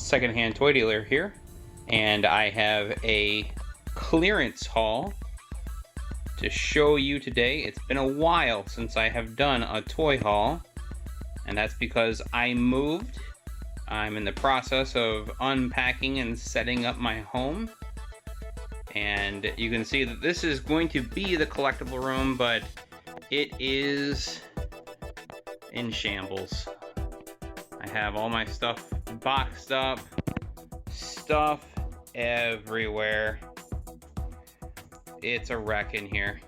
secondhand toy dealer here, and I have a clearance haul to show you today. It's been a while since I have done a toy haul, and that's because I moved. I'm in the process of unpacking and setting up my home, and you can see that this is going to be the collectible room, but it is in shambles. I have all my stuff boxed up, stuff everywhere. It's a wreck in here.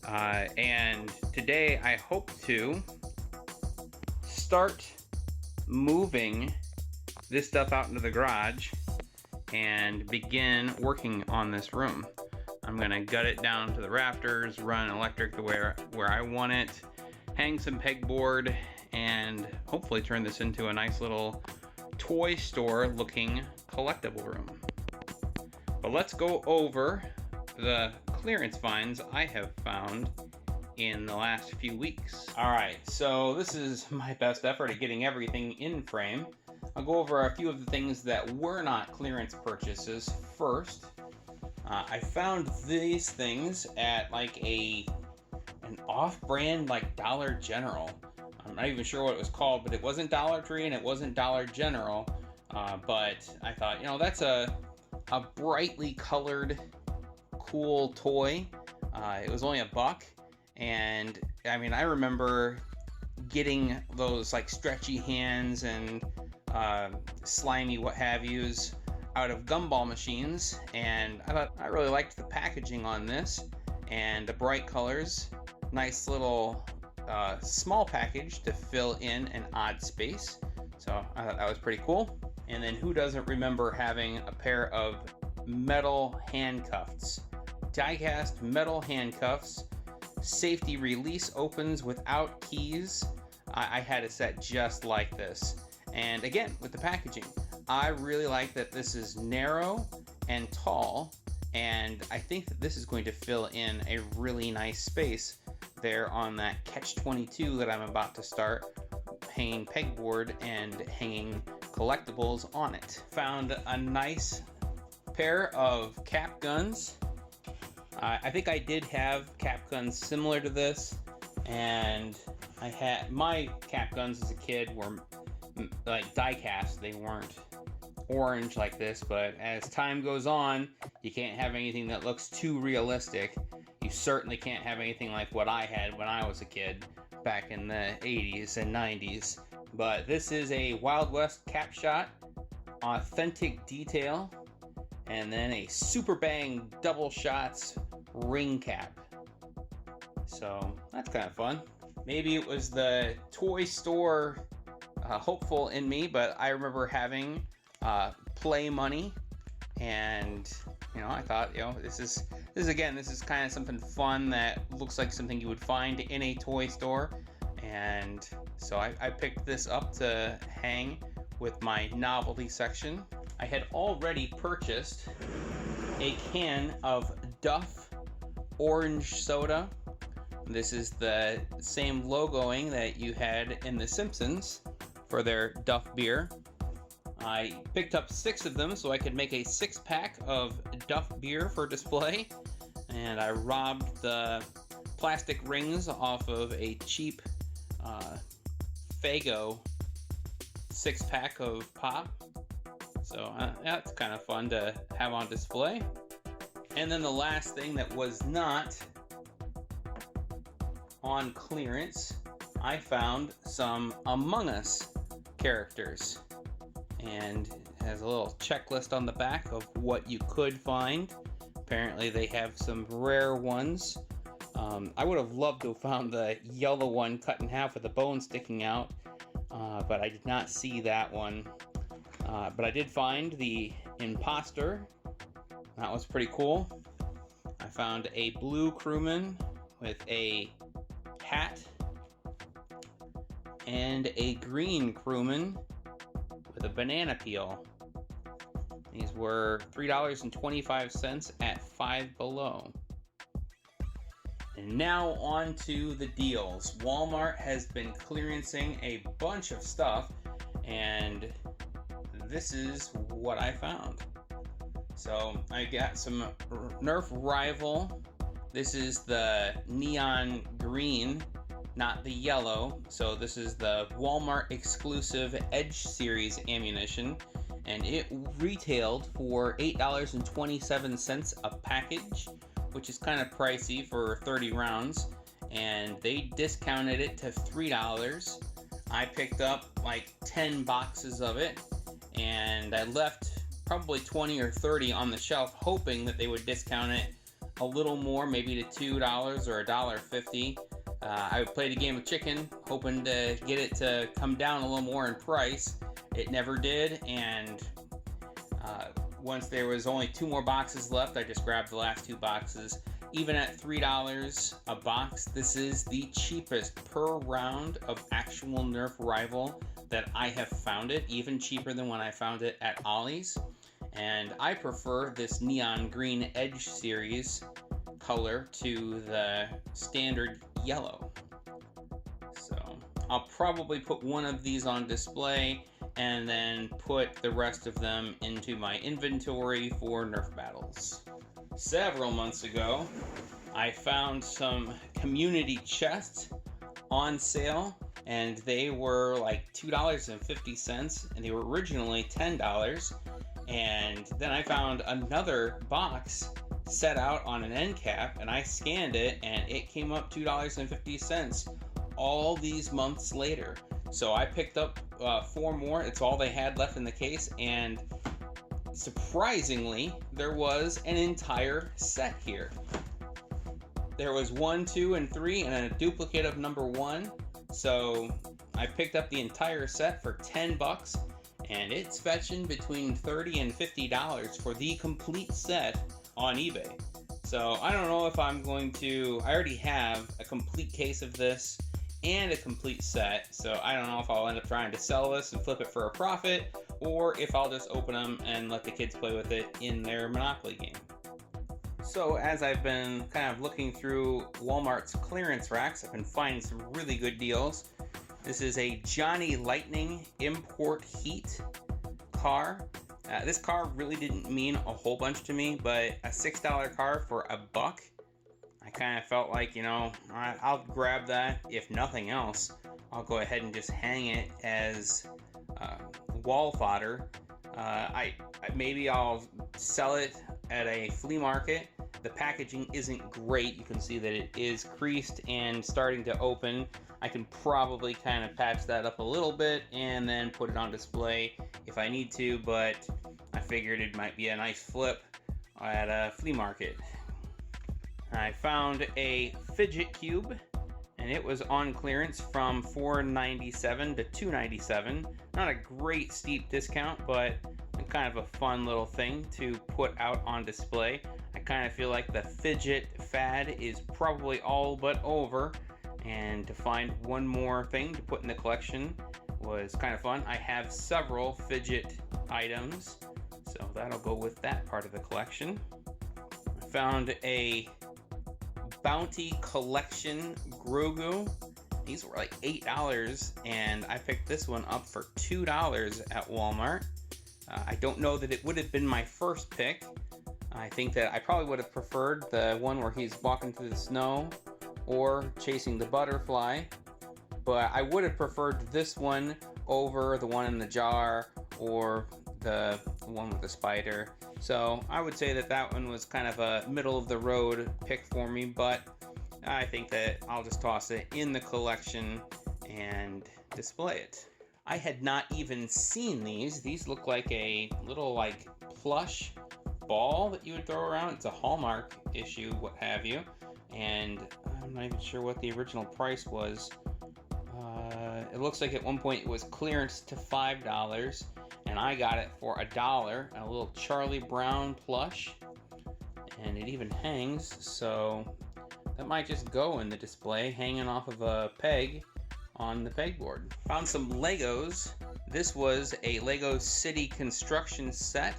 And today I hope to start moving this stuff out into the garage and begin working on this room. I'm gonna gut it down to the rafters, run electric to where I want it, hang some pegboard, and hopefully turn this into a nice little toy store looking collectible room. But let's go over the clearance finds I have found in the last few weeks. Alright, so this is my best effort at getting everything in frame. I'll go over a few of the things that were not clearance purchases first. I found these things at like an off-brand like Dollar General. I'm not even sure what it was called, but it wasn't Dollar Tree and it wasn't Dollar General. But I thought, that's a brightly colored, cool toy. It was only $1, and I mean, I remember getting those like stretchy hands and slimy what have yous out of gumball machines, and I thought I really liked the packaging on this and the bright colors. Nice little small package to fill in an odd space, so I thought that was pretty cool. And then who doesn't remember having a pair of metal handcuffs? Die-cast metal handcuffs, safety release opens without keys. I had a set just like this, and again with the packaging, I really like that this is narrow and tall, and I think that this is going to fill in a really nice space there on that catch-22 that I'm about to start, hanging pegboard and hanging collectibles on it. Found a nice pair of cap guns. I think I did have cap guns similar to this, and I had my cap guns as a kid were like die cast. They weren't orange like this, but as time goes on, you can't have anything that looks too realistic. You certainly can't have anything like what I had when I was a kid back in the 80s and 90s. But this is a Wild West cap shot, authentic detail, and then a Super Bang double shots ring cap. So that's kind of fun. Maybe it was the toy store hopeful in me, but I remember having play money, and I thought, this is kind of something fun that looks like something you would find in a toy store, and so I picked this up to hang with my novelty section. I had already purchased a can of Duff orange soda. This is the same logoing that you had in The Simpsons for their Duff beer. I picked up 6 of them so I could make a 6-pack of Duff beer for display, and I robbed the plastic rings off of a cheap Faygo 6-pack of pop. So that's kind of fun to have on display. And then the last thing that was not on clearance, I found some Among Us characters, and it has a little checklist on the back of what you could find. Apparently they have some rare ones. I would have loved to have found the yellow one cut in half with the bone sticking out, but I did not see that one. But I did find the imposter. That was pretty cool. I found a blue crewman with a hat, and a green crewman with a banana peel. These were $3.25 at Five Below. And now on to the deals. Walmart has been clearancing a bunch of stuff, and this is what I found. So I got some Nerf Rival. This is the neon green, not the yellow. So this is the Walmart exclusive Edge series ammunition, and it retailed for $8.27 a package, which is kind of pricey for 30 rounds, and they discounted it to $3. I picked up like 10 boxes of it, and I left probably 20 or 30 on the shelf, hoping that they would discount it a little more, maybe to $2 or $1.50. I played a game of chicken, hoping to get it to come down a little more in price. It never did, and once there was only 2 more boxes left, I just grabbed the last 2 boxes. Even at $3 a box, this is the cheapest per round of actual Nerf Rival that I have found it, even cheaper than when I found it at Ollie's. And I prefer this neon green Edge series color to the standard yellow. So I'll probably put one of these on display and then put the rest of them into my inventory for Nerf battles. Several months ago, I found some community chests on sale, and they were like $2.50, and they were originally $10. And then I found another box set out on an end cap, and I scanned it, and it came up $2.50 all these months later. So I picked up 4 more. It's all they had left in the case, and surprisingly, there was an entire set here. There was 1, 2, and 3, and a duplicate of number 1. So I picked up the entire set for $10, and it's fetching between $30 and $50 for the complete set on eBay. So I don't know if I'm going to. I already have a complete case of this and a complete set, so I don't know if I'll end up trying to sell this and flip it for a profit, or if I'll just open them and let the kids play with it in their Monopoly game. So as I've been kind of looking through Walmart's clearance racks, I've been finding some really good deals. This is a Johnny Lightning Import Heat car. This car really didn't mean a whole bunch to me, but a $6 car for $1, I kind of felt like, you know, I'll grab that. If nothing else, I'll go ahead and just hang it as wall fodder. Maybe I'll sell it at a flea market. The packaging isn't great. You can see that it is creased and starting to open. I can probably kind of patch that up a little bit and then put it on display if I need to, but I figured it might be a nice flip at a flea market. I found a fidget cube, and it was on clearance from $4.97 to $2.97. Not a great steep discount, but kind of a fun little thing to put out on display. I kind of feel like the fidget fad is probably all but over, and to find one more thing to put in the collection was kind of fun. I have several fidget items, so that'll go with that part of the collection. I found a Bounty Collection Grogu. These were like $8, and I picked this one up for $2 at Walmart. I don't know that it would have been my first pick. I think that I probably would have preferred the one where he's walking through the snow or chasing the butterfly, but I would have preferred this one over the one in the jar or the one with the spider. So I would say that that one was kind of a middle of the road pick for me, but I think that I'll just toss it in the collection and display it. I had not even seen these. These look like a little like plush ball that you would throw around. It's a Hallmark issue, what have you. And I'm not even sure what the original price was. It looks like at one point it was clearance to $5, and I got it for $1, a little Charlie Brown plush. And it even hangs, so that might just go in the display, hanging off of a peg on the pegboard. Found some Legos. This was a Lego City construction set,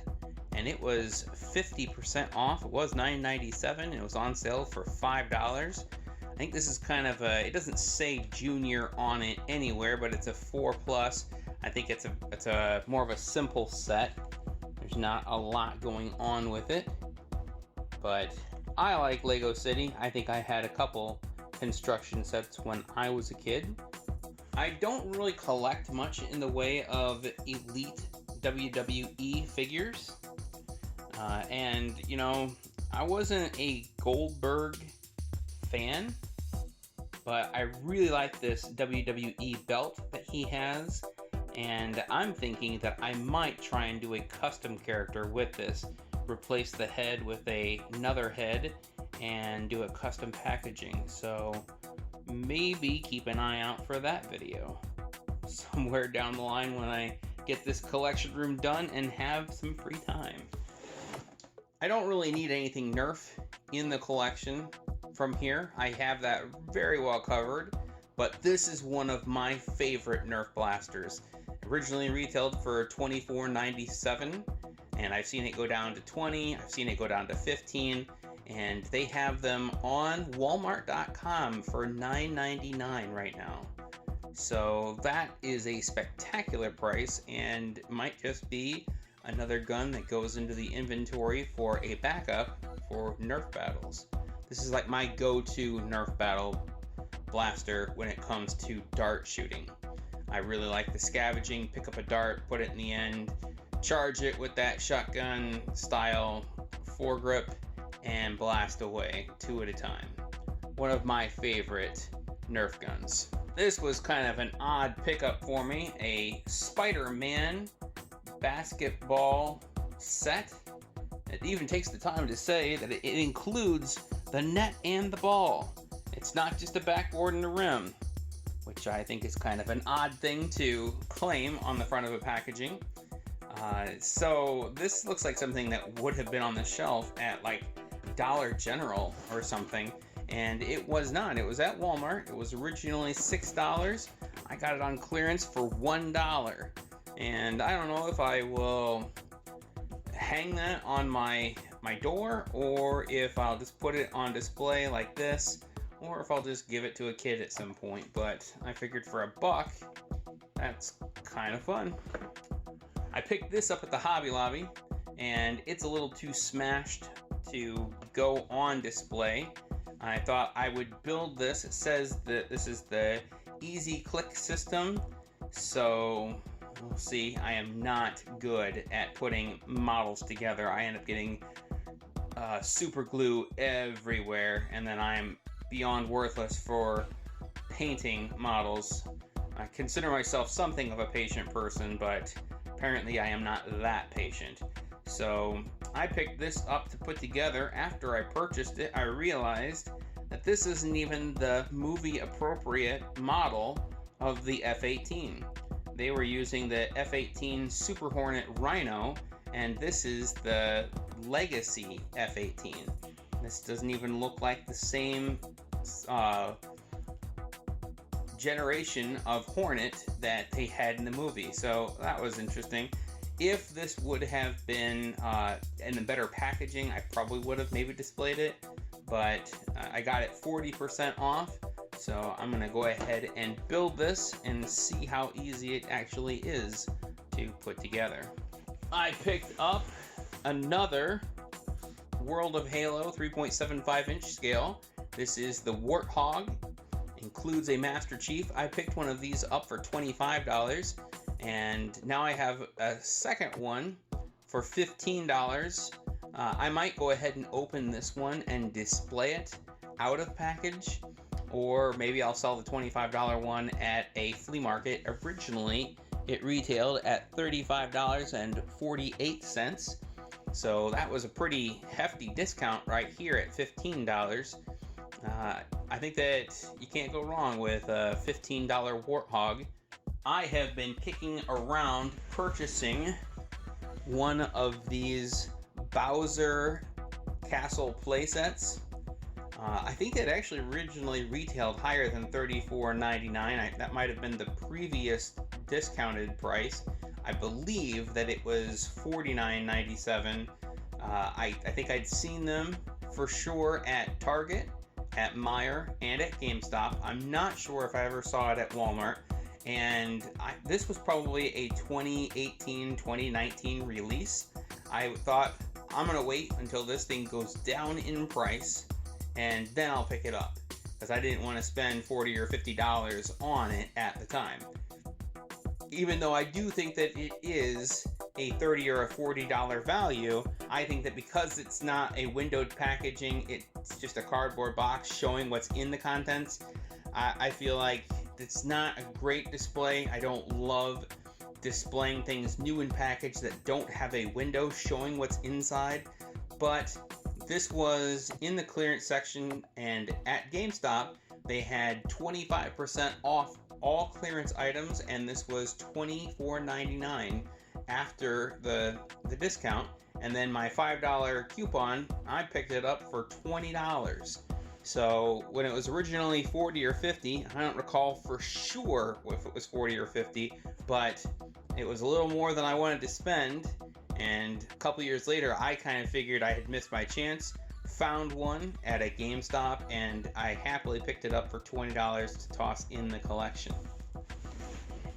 and it was 50% off. It was $9.97, and it was on sale for $5. I think this is kind of a, it doesn't say junior on it anywhere, but it's a 4+. I think it's a more of a simple set. There's not a lot going on with it, but I like Lego City. I think I had a couple construction sets when I was a kid. I don't really collect much in the way of Elite WWE figures. And, you know, I wasn't a Goldberg fan, but I really like this WWE belt that he has. And I'm thinking that I might try and do a custom character with this. Replace the head with another head and do a custom packaging. So maybe keep an eye out for that video somewhere down the line when I get this collection room done and have some free time. I don't really need anything Nerf in the collection from here. I have that very well covered, but this is one of my favorite Nerf blasters. Originally retailed for $24.97, and I've seen it go down to $20, I've seen it go down to $15, and they have them on Walmart.com for $9.99 right now. So that is a spectacular price, and might just be another gun that goes into the inventory for a backup for Nerf battles. This is like my go-to Nerf battle blaster when it comes to dart shooting. I really like the scavenging, pick up a dart, put it in the end, charge it with that shotgun style foregrip, and blast away 2 at a time. One of my favorite Nerf guns. This was kind of an odd pickup for me, a Spider-Man basketball set. It even takes the time to say that it includes the net and the ball. It's not just a backboard and a rim, which I think is kind of an odd thing to claim on the front of a packaging. So this looks like something that would have been on the shelf at like Dollar General or something, and it was not. It was at Walmart. It was originally $6. I got it on clearance for $1, and I don't know if I will hang that on my door, or if I'll just put it on display like this, or if I'll just give it to a kid at some point. But I figured for $1, that's kind of fun. I picked this up at the Hobby Lobby, and it's a little too smashed to go on display. I thought I would build this. It says that this is the easy click system, so we'll see. I am not good at putting models together. I end up getting super glue everywhere, and then I'm beyond worthless for painting models. I consider myself something of a patient person, but apparently I am not that patient. So I picked this up to put together. After I purchased it, I realized that this isn't even the movie appropriate model of the F-18. They were using the F-18 Super Hornet Rhino, and this is the Legacy F-18. This doesn't even look like the same generation of Hornet that they had in the movie, so that was interesting. If this would have been in a better packaging, I probably would have maybe displayed it, but I got it 40% off, so I'm gonna go ahead and build this and see how easy it actually is to put together. I picked up another World of Halo 3.75 inch scale. This is the Warthog. Includes a Master Chief. I picked one of these up for $25, and now I have a second one for $15. I might go ahead and open this one and display it out of package, or maybe I'll sell the $25 one at a flea market. Originally, it retailed at $35.48, so that was a pretty hefty discount right here at $15. I think that you can't go wrong with a $15 Warthog. I have been kicking around purchasing one of these Bowser Castle playsets. I think it actually originally retailed higher than $34.99. That might have been the previous discounted price. I believe that it was $49.97. I think I'd seen them for sure at Target, at Meijer, and at GameStop. I'm not sure if I ever saw it at Walmart. and this was probably a 2018, 2019 release. I thought, I'm gonna wait until this thing goes down in price, and then I'll pick it up, because I didn't want to spend $40 or $50 on it at the time. Even though I do think that it is a $30 or a $40 value, I think that because it's not a windowed packaging, it's just a cardboard box showing what's in the contents, I feel like it's not a great display. I don't love displaying things new in package that don't have a window showing what's inside, but this was in the clearance section, and at GameStop they had 25% off all clearance items, and this was $24.99 after the discount, and then my $5 coupon, I picked it up for $20. So when it was originally 40 or 50, I don't recall for sure if it was 40 or 50, but it was a little more than I wanted to spend, and a couple years later I kind of figured I had missed my chance, found one at a GameStop, and I happily picked it up for $20 to toss in the collection.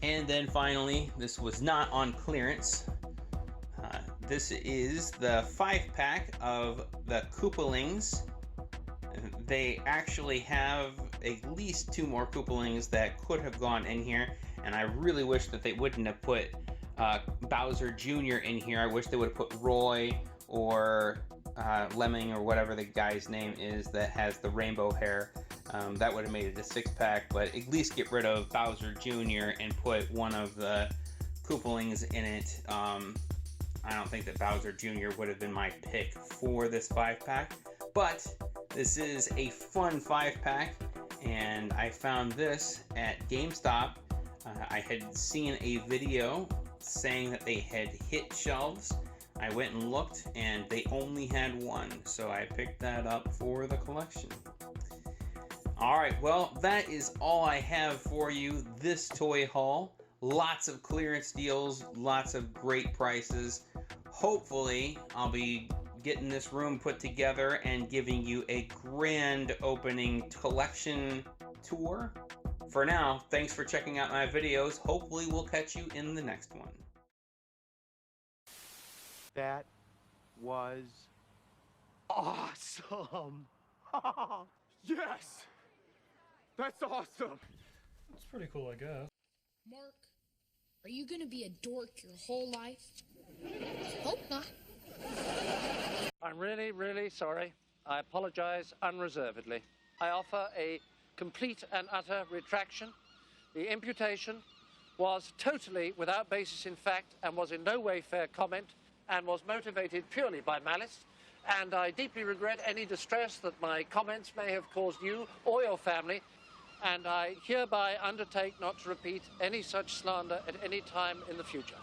And then finally, this was not on clearance. This is the 5-pack of the Koopalings. They actually have at least 2 more Koopalings that could have gone in here, and I really wish that they wouldn't have put Bowser Jr. in here. I wish they would have put Roy or Lemming or whatever the guy's name is that has the rainbow hair. That would have made it a 6-pack, but at least get rid of Bowser Jr. and put one of the Koopalings in it. I don't think that Bowser Jr. would have been my pick for this 5-pack, but this is a fun 5-pack, and I found this at GameStop. I had seen a video saying that they had hit shelves. I went and looked, and they only had one, so I picked that up for the collection. Alright, well, that is all I have for you this toy haul. Lots of clearance deals, lots of great prices. Hopefully, I'll be getting this room put together and giving you a grand opening collection tour. For now, thanks for checking out my videos. Hopefully, we'll catch you in the next one. That was awesome! Yes! That's awesome! It's pretty cool, I guess. Mark, are you gonna be a dork your whole life? Hope not. I'm really, really sorry. I apologize unreservedly. I offer a complete and utter retraction. The imputation was totally without basis in fact and was in no way fair comment and was motivated purely by malice. And I deeply regret any distress that my comments may have caused you or your family. And I hereby undertake not to repeat any such slander at any time in the future.